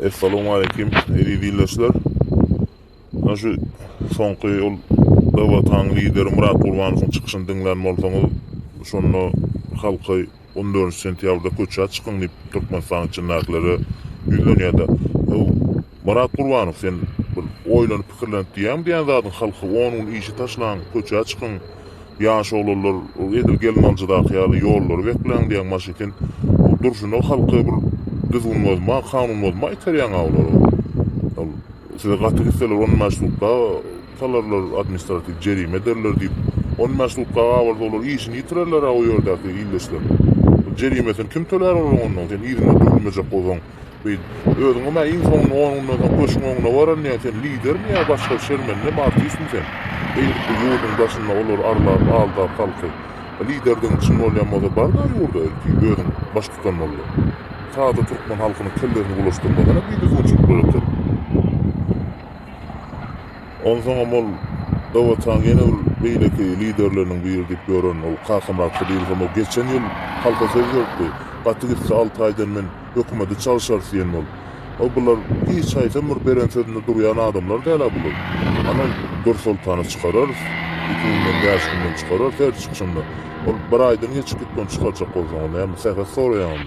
Assalamu alaikum, dinleyijiler. Şu soňky ol dowlataň lideri Murat Gurbanowyň çykyşyny diňlän bolsaňyz, şonu halky 14 sentýabrda köçe çykyň diýip Türkmenistan çynnaklary ýüzlenýärdi. Murat Gurbanow sen bir oýlanyp pikirlenip diýen zadyň halky onuň işi taşlan köçe çykyň ýaş oglanlar edil gelin aljydaky ýaly ýollar bekleň diýen maşyken durşuny halky bir düzgün bozma, kanun bozma iterýän aglar. Size gaty gitseler onun meşrutka salarlar administrativ jerime derler diýip onun meşrutka aglar bolar işini ýitirerler o ýerdäki illeşler. Jerimesini kim töler onun sen ýerine durmajak bolsaň bir özüňe mä insanyň onuňdan köşüňe baran ýa sen lidermi ýa başga şermenle martistmi sen? Beýlik ýurdun başynda olar arlap aldap halky. Liderden çyn bolýan moda bar da ýurda özüň baş tutan bolýar. Sağda Türkmen halkyny kellerini bulaşdırmadan bir düzgünçük bırakır. Ondan sonra dowlataň ýene bir beýleki liderleriniň bir diýip gören o Kakhamrak diýilýän o geçen ýyl halka söz ýokdy. Gaty gitse 6 aýdan men hökümeti çalışar diýen bol. O bular hiç aýta bir beren sözünde durýan adamlar däl bular. Ana Nursultany çykarar, ýa-da Ýaşgyny çykarar, her çykşynda. O bir aýdan geçip gitmän çykarjak bolsaň, hem sähä soraýan.